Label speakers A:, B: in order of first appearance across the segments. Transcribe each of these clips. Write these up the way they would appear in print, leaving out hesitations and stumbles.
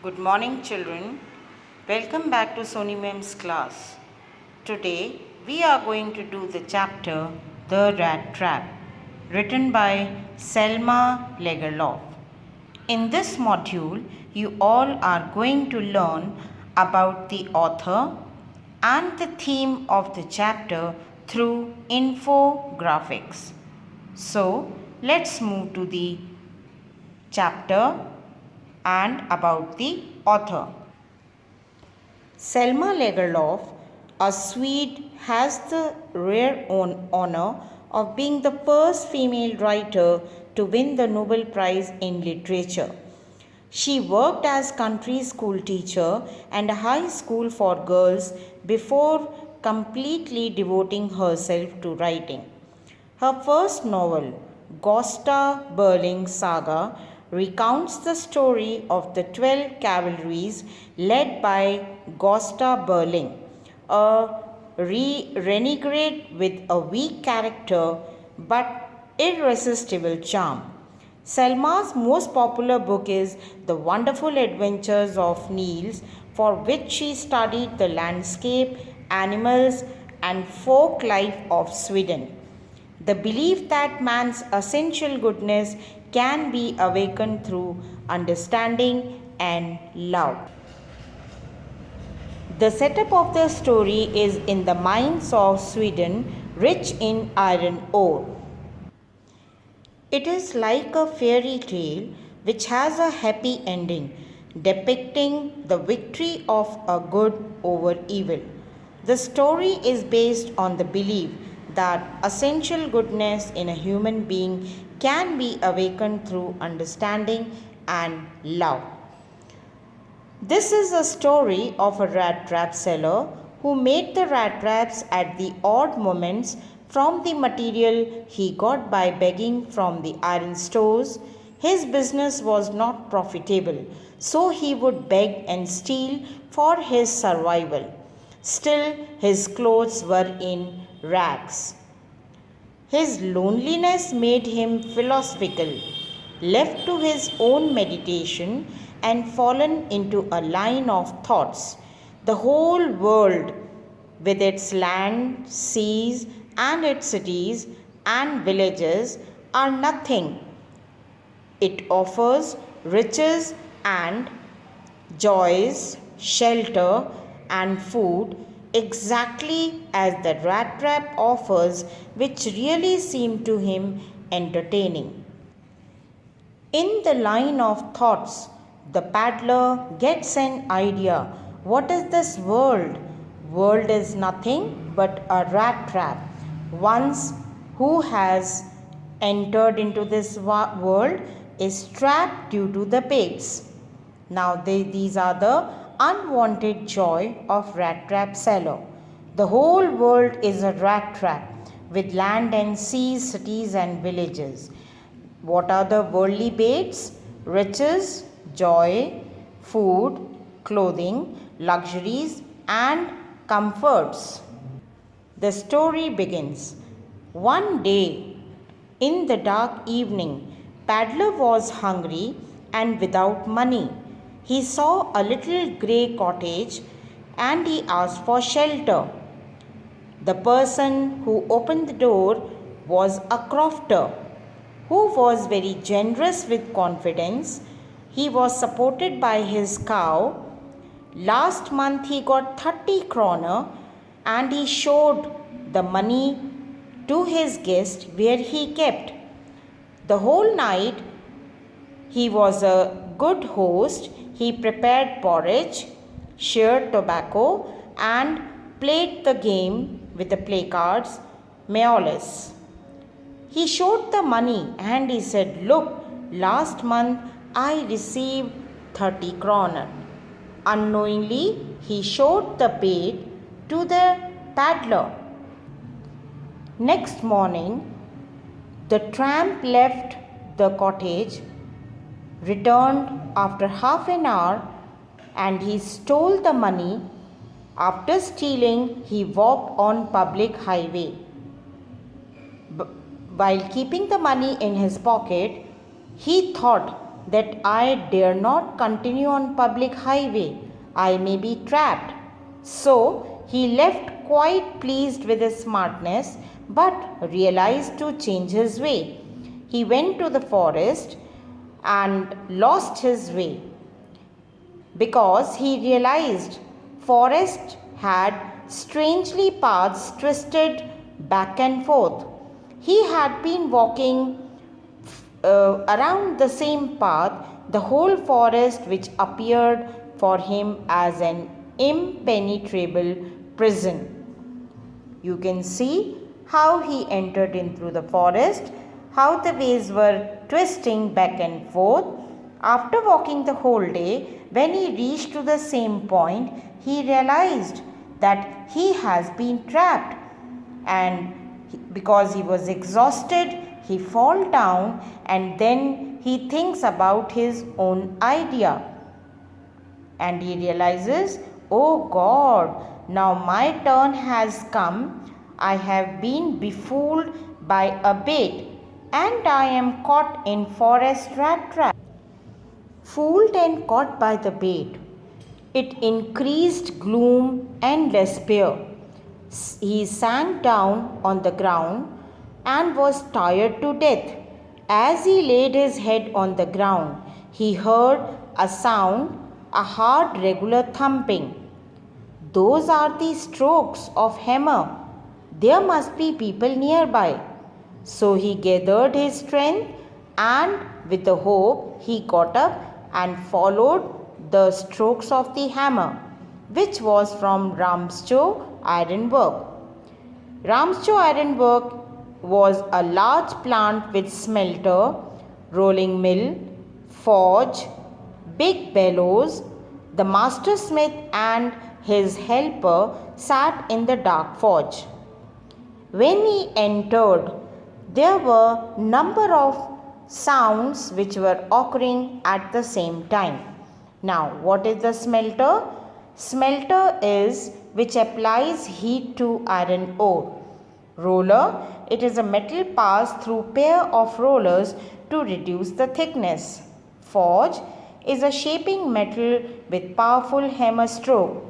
A: Good morning, children. Welcome back to Sony Mem's class. Today we are going to do the chapter The Rat Trap, written by Selma Lagerlof. In this module, you all are going to learn about the author and the theme of the chapter through infographics. So, let's move to the chapter and about the author. Selma Lagerlof, a Swede, has the rare honor of being the first female writer to win the Nobel Prize in Literature. She worked as country school teacher and a high school for girls before completely devoting herself to writing. Her first novel, Gösta Berling's Saga, recounts the story of the 12 cavalries led by Gösta Berling, a renegade with a weak character but irresistible charm. Selma's most popular book is The Wonderful Adventures of Niels, for which she studied the landscape, animals, and folk life of Sweden. The belief that man's essential goodness can be awakened through understanding and love. The setup of the story is in the mines of Sweden, rich in iron ore. It is like a fairy tale which has a happy ending, depicting the victory of a good over evil. The story is based on the belief that essential goodness in a human being can be awakened through understanding and love. This is a story of a rat trap seller who made the rat traps at the odd moments from the material he got by begging from the iron stores. His business was not profitable, so he would beg and steal for his survival. Still, his clothes were in rags. His loneliness made him philosophical, left to his own meditation, and fallen into a line of thoughts. The whole world, with its land, seas, and its cities and villages, are nothing. It offers riches and joys, shelter, and food exactly as the rat trap offers, which really seem to him entertaining. In the line of thoughts, the paddler gets an idea. What is this world? World is nothing but a rat trap. Once who has entered into this world is trapped due to the baits. Now these are the unwanted joy of rat trap seller. The whole world is a rat trap with land and seas, cities and villages. What are the worldly baits? Riches, joy, food, clothing, luxuries and comforts. The story begins. One day, in the dark evening, Paddler was hungry and without money. He saw a little grey cottage and he asked for shelter. The person who opened the door was a crofter who was very generous with confidence. He was supported by his cow. Last month he got 30 kroner and he showed the money to his guest where he kept. The whole night he was a good host. He prepared porridge, shared tobacco, and played the game with the play cards, Meolis. He showed the money and he said, "Look, last month I received 30 kroner." Unknowingly, he showed the bait to the paddler. Next morning, the tramp left the cottage, returned after half an hour, and he stole the money. After stealing, he walked on public highway. While keeping the money in his pocket, he thought that I dare not continue on public highway. I may be trapped. So he left quite pleased with his smartness, but realized to change his way. He went to the forest and lost his way because he realized forest had strangely paths twisted back and forth. He had been walking around the same path the whole forest, which appeared for him as an impenetrable prison. You can see how he entered in through the forest, how the ways were twisting back and forth. After walking the whole day, when he reached to the same point, he realized that he has been trapped, and because he was exhausted, he fall down, and then he thinks about his own idea, and he realizes, oh God, now my turn has come. I have been befooled by a bait, and I am caught in forest rat trap. Fooled and caught by the bait, it increased gloom and despair. He sank down on the ground and was tired to death. As he laid his head on the ground, he heard a sound, a hard, regular thumping. Those are the strokes of hammer. There must be people nearby. So he gathered his strength, and with the hope he got up and followed the strokes of the hammer, which was from Ramschow Ironwork. Ramschow Ironwork was a large plant with smelter, rolling mill, forge, big bellows. The master smith and his helper sat in the dark forge. When he entered, there were number of sounds which were occurring at the same time. Now, what is the smelter? Smelter is which applies heat to iron ore. Roller, it is a metal passed through pair of rollers to reduce the thickness. Forge is a shaping metal with powerful hammer stroke.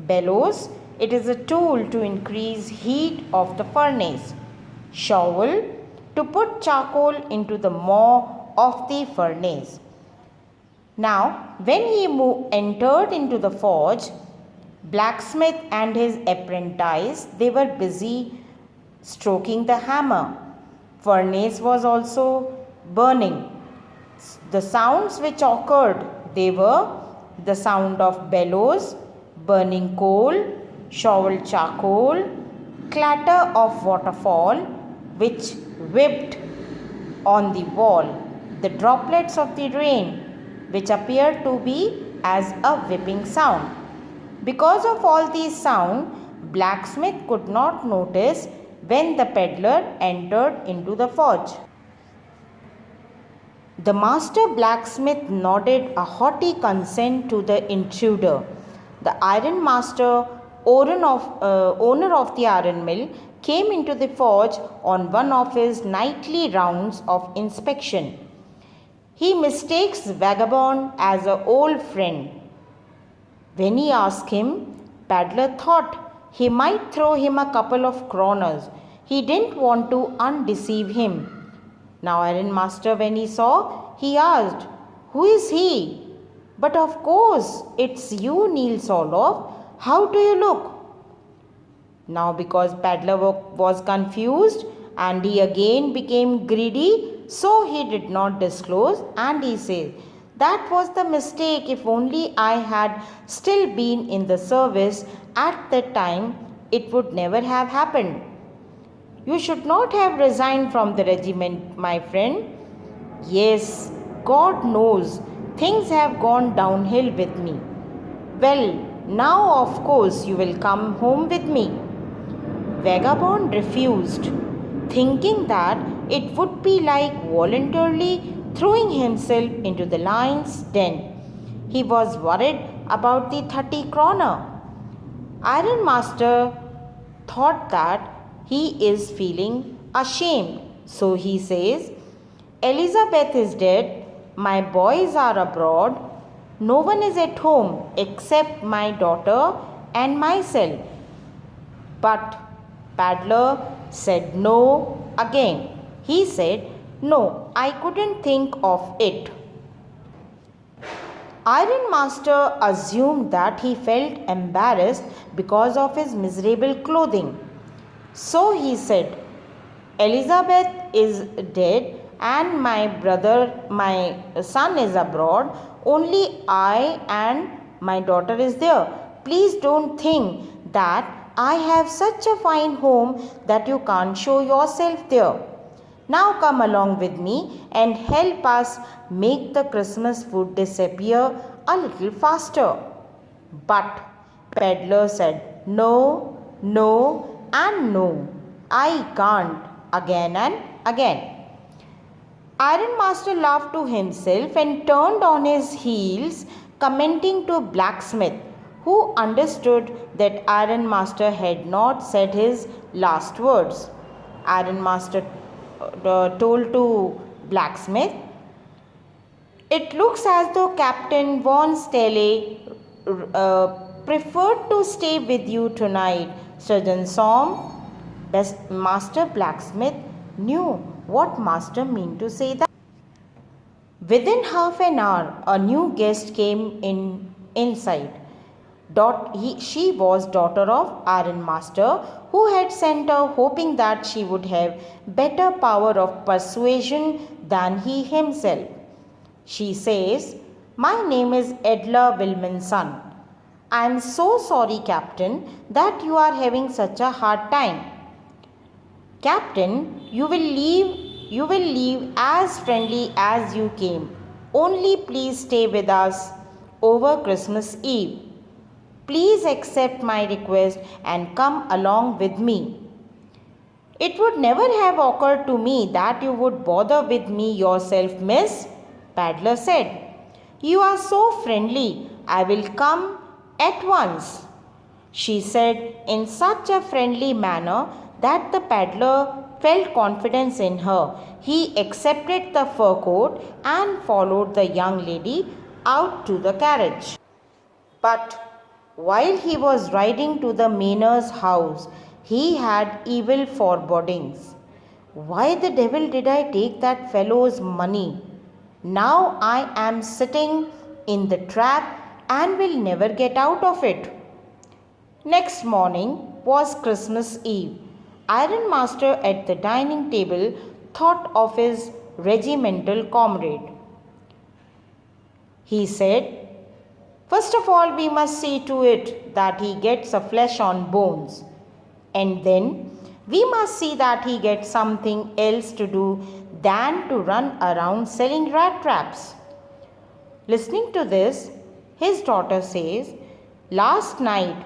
A: Bellows, it is a tool to increase heat of the furnace. Shovel, to put charcoal into the maw of the furnace. Now, when he entered into the forge, blacksmith and his apprentice, they were busy stroking the hammer. Furnace was also burning. The sounds which occurred, they were the sound of bellows, burning coal, shovel charcoal, clatter of waterfall which whipped on the wall, the droplets of the rain which appeared to be as a whipping sound. Because of all these sounds, blacksmith could not notice when the peddler entered into the forge. The master blacksmith nodded a hearty consent to the intruder. The iron master, owner of the iron mill, came into the forge on one of his nightly rounds of inspection. He mistakes Vagabond as an old friend. When he asked him, Peddler thought he might throw him a couple of kroners. He didn't want to undeceive him. Now Iron Master, when he saw, he asked, who is he? But of course, it's you, Nils Olof. How do you look? Now because Peddler was confused and he again became greedy, so he did not disclose, and he said, that was the mistake. If only I had still been in the service at that time, it would never have happened. You should not have resigned from the regiment, my friend. Yes, God knows, things have gone downhill with me. Well, now of course you will come home with me. Vagabond refused, thinking that it would be like voluntarily throwing himself into the lion's den. He was worried about the 30 kroner. Iron Master thought that he is feeling ashamed. So he says, Elizabeth is dead. My boys are abroad. No one is at home except my daughter and myself. But Paddler said no again. He said, "No, I couldn't think of it." Ironmaster assumed that he felt embarrassed because of his miserable clothing. So he said, "Elizabeth is dead and my son is abroad. Only I and my daughter is there. Please don't think that I have such a fine home that you can't show yourself there. Now come along with me and help us make the Christmas food disappear a little faster." But Peddler said, "No, no, and no. I can't," again and again. Ironmaster laughed to himself and turned on his heels, commenting to Blacksmith, who understood that Ironmaster had not said his last words. Ironmaster told to Blacksmith, "It looks as though Captain Von Stele preferred to stay with you tonight, Surgeon Som." Master Blacksmith knew what Master meant to say that. Within half an hour, a new guest came inside. She was daughter of Ironmaster, who had sent her hoping that she would have better power of persuasion than he himself. She says, "My name is Edla Wilmanson. I am so sorry, Captain, that you are having such a hard time. Captain, you will leave as friendly as you came. Only please stay with us over Christmas Eve. Please accept my request and come along with me." "It would never have occurred to me that you would bother with me yourself, miss," Paddler said. "You are so friendly. I will come at once," she said in such a friendly manner that the Paddler felt confidence in her. He accepted the fur coat and followed the young lady out to the carriage. But while he was riding to the Manor's house, he had evil forebodings. "Why the devil did I take that fellow's money? Now I am sitting in the trap and will never get out of it." Next morning was Christmas Eve. Ironmaster at the dining table thought of his regimental comrade. He said, "First of all, we must see to it that he gets a flesh on bones. And then we must see that he gets something else to do than to run around selling rat traps." Listening to this, his daughter says, "Last night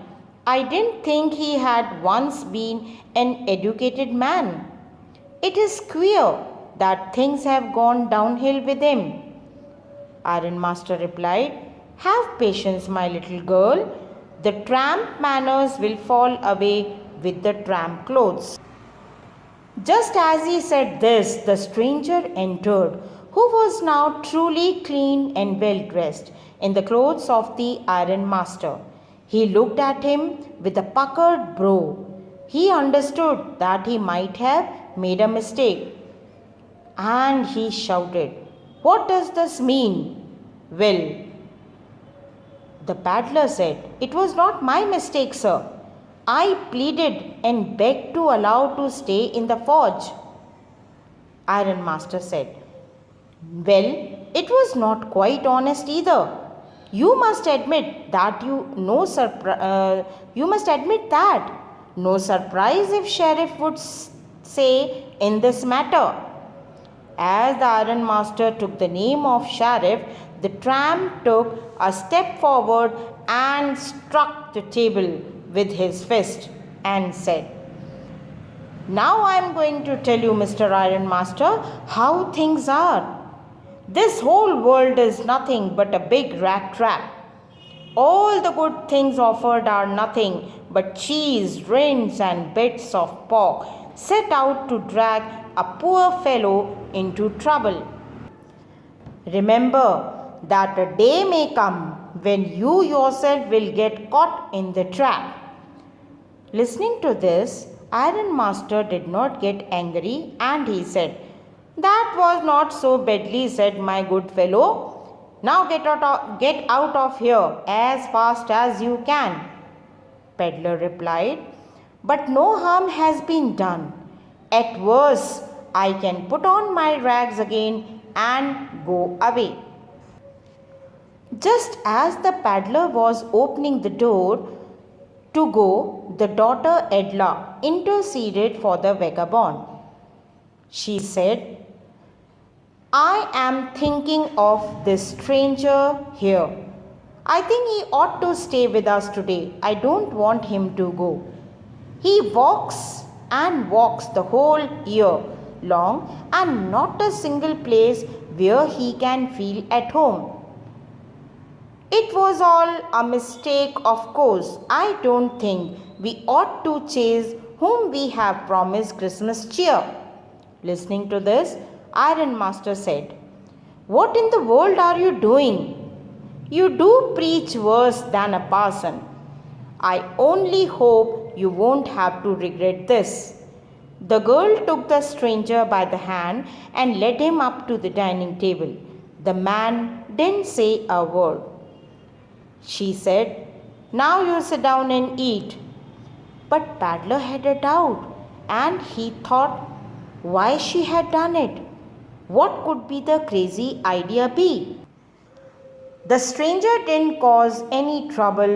A: I didn't think he had once been an educated man. It is queer that things have gone downhill with him." Ironmaster replied, "Have patience, my little girl. The tramp manners will fall away with the tramp clothes." Just as he said this, the stranger entered, who was now truly clean and well dressed in the clothes of the Ironmaster. He looked at him with a puckered brow. He understood that he might have made a mistake. And he shouted, "What does this mean?" "Well," the Paddler said, "it was not my mistake, sir. I pleaded and begged to allow to stay in the forge." Ironmaster said, "Well, it was not quite honest either. You must admit that no surprise if Sheriff would say in this matter." As the Ironmaster took the name of Sheriff, the tramp took a step forward and struck the table with his fist and said, "Now I am going to tell you, Mr. Ironmaster, how things are. This whole world is nothing but a big rat trap. All the good things offered are nothing but cheese, rinds, and bits of pork set out to drag a poor fellow into trouble. Remember that a day may come when you yourself will get caught in the trap. Listening to this, Iron Master did not get angry and he said, "That was not so badly said, my good fellow. Now get out of here as fast as you can." Peddler replied, "But no harm has been done. At worst, I can put on my rags again and go away." Just as the peddler was opening the door to go, the daughter Edla interceded for the vagabond. She said, "I am thinking of this stranger here. I think he ought to stay with us today. I don't want him to go. He walks and walks the whole year long and not a single place where he can feel at home. It was all a mistake, of course. I don't think we ought to chase whom we have promised Christmas cheer." Listening to this, Iron Master said, "What in the world are you doing? You do preach worse than a parson. I only hope you won't have to regret this." The girl took the stranger by the hand and led him up to the dining table. The man didn't say a word. She said, "Now you sit down and eat." But Peddler had a doubt, and he thought why she had done it. What could be the crazy idea be? The stranger didn't cause any trouble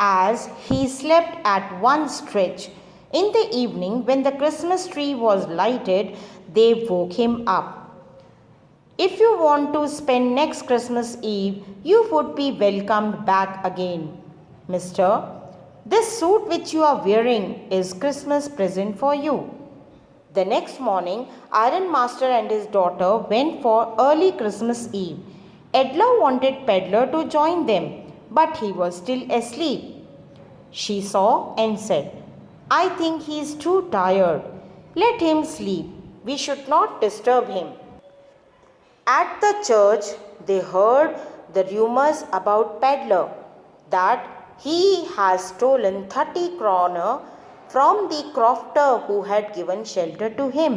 A: as he slept at one stretch. In the evening, when the Christmas tree was lighted, they woke him up. "If you want to spend next Christmas Eve, you would be welcomed back again, mister. This suit which you are wearing is Christmas present for you." The next morning, Iron Master and his daughter went for early Christmas Eve. Edla wanted Peddler to join them, but he was still asleep. She saw and said, "I think he is too tired. Let him sleep. We should not disturb him." At the church, they heard the rumors about Peddler, that he has stolen 30 kroner from the crofter who had given shelter to him.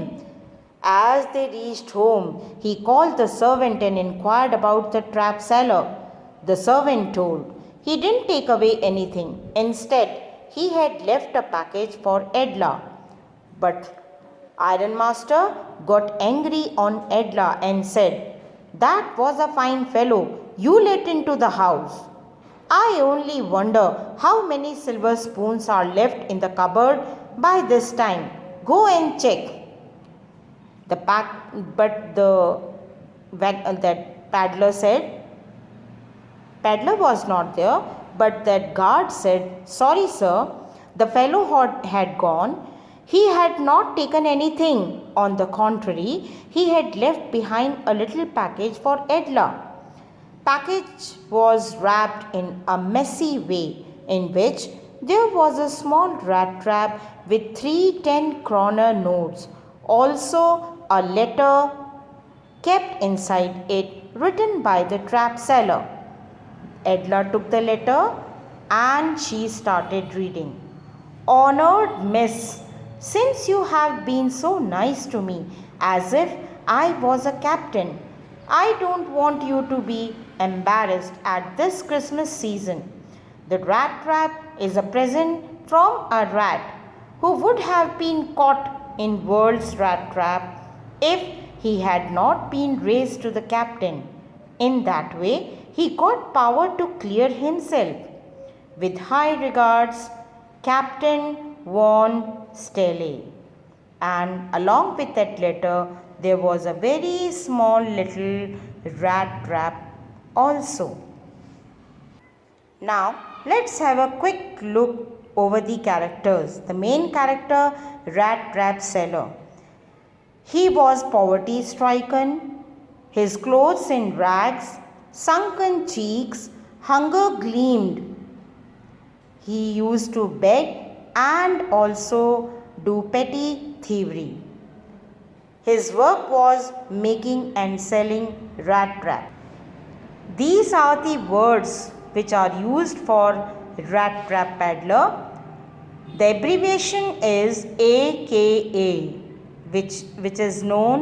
A: As they reached home, he called the servant and inquired about the trap seller. The servant told he didn't take away anything. Instead, he had left a package for Edla. But Iron Master got angry on Edla and said, "That was a fine fellow you let into the house. I only wonder how many silver spoons are left in the cupboard by this time. Go and check." That peddler said, Peddler was not there, but that guard said, "Sorry, sir, the fellow had gone. He had not taken anything. On the contrary, he had left behind a little package for Edla." Package was wrapped in a messy way, in which there was a small rat trap with 3 10-kroner notes, also a letter kept inside it written by the trap seller. Edla took the letter and she started reading. "Honored Miss, since you have been so nice to me as if I was a captain, I don't want you to be embarrassed at this Christmas season. The rat trap is a present from a rat who would have been caught in world's rat trap if he had not been raised to the captain. In that way, he got power to clear himself. With high regards, Captain Von Stele." And along with that letter, there was a very small little rat trap also. Now, let's have a quick look over the characters. The main character, Rat Trap Seller. He was poverty stricken, his clothes in rags, sunken cheeks, hunger gleamed. He used to beg and also do petty thievery. His work was making and selling rat trap. These are the words which are used for rat trap peddler. The abbreviation is AKA, which is known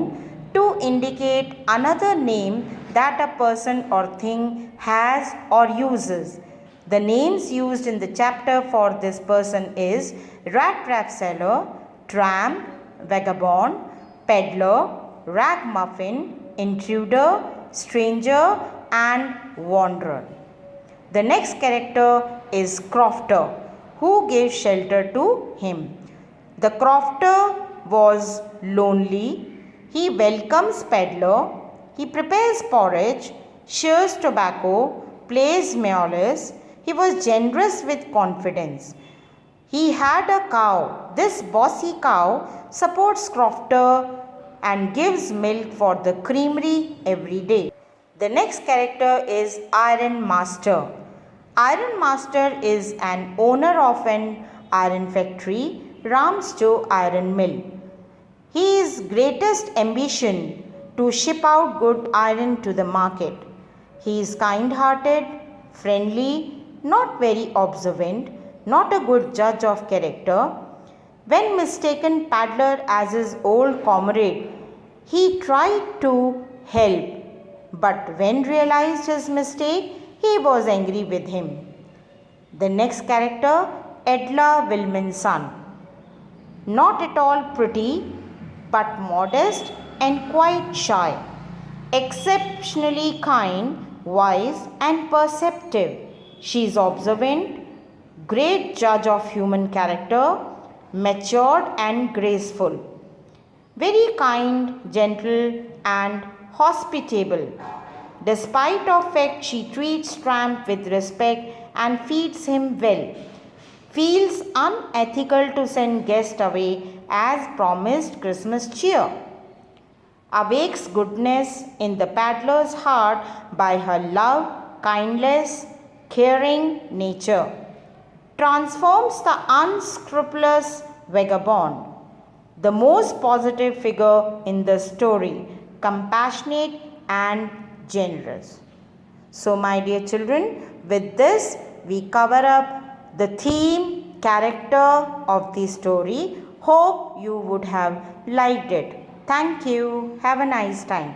A: to indicate another name that a person or thing has or uses. The names used in the chapter for this person is rat trap seller, tramp, vagabond, peddler, ragamuffin, intruder, stranger, and wanderer. The next character is crofter, who gave shelter to him. The crofter was lonely. He welcomes peddler. He prepares porridge, shares tobacco, plays malice. He was generous with confidence. He had a cow. This bossy cow supports crofter and gives milk for the creamery every day. The next character is Iron Master. Iron Master is an owner of an iron factory, Ramsjo Iron Mill. His greatest ambition to ship out good iron to the market. He is kind-hearted, friendly, not very observant, not a good judge of character. When mistaken peddler as his old comrade, he tried to help, but when realized his mistake, he was angry with him. The next character, Edla Wilmanson. Not at all pretty, but modest and quite shy. Exceptionally kind, wise, and perceptive. She is observant, great judge of human character, matured and graceful. Very kind, gentle, and hospitable. Despite of fact, she treats Tramp with respect and feeds him well. Feels unethical to send guests away as promised Christmas cheer. Awakes goodness in the peddler's heart by her love, kindness, caring nature. Transforms the unscrupulous vagabond. The most positive figure in the story, compassionate and generous. So, my dear children, with this we cover up the theme, character of the story. Hope you would have liked it. Thank you. Have a nice time.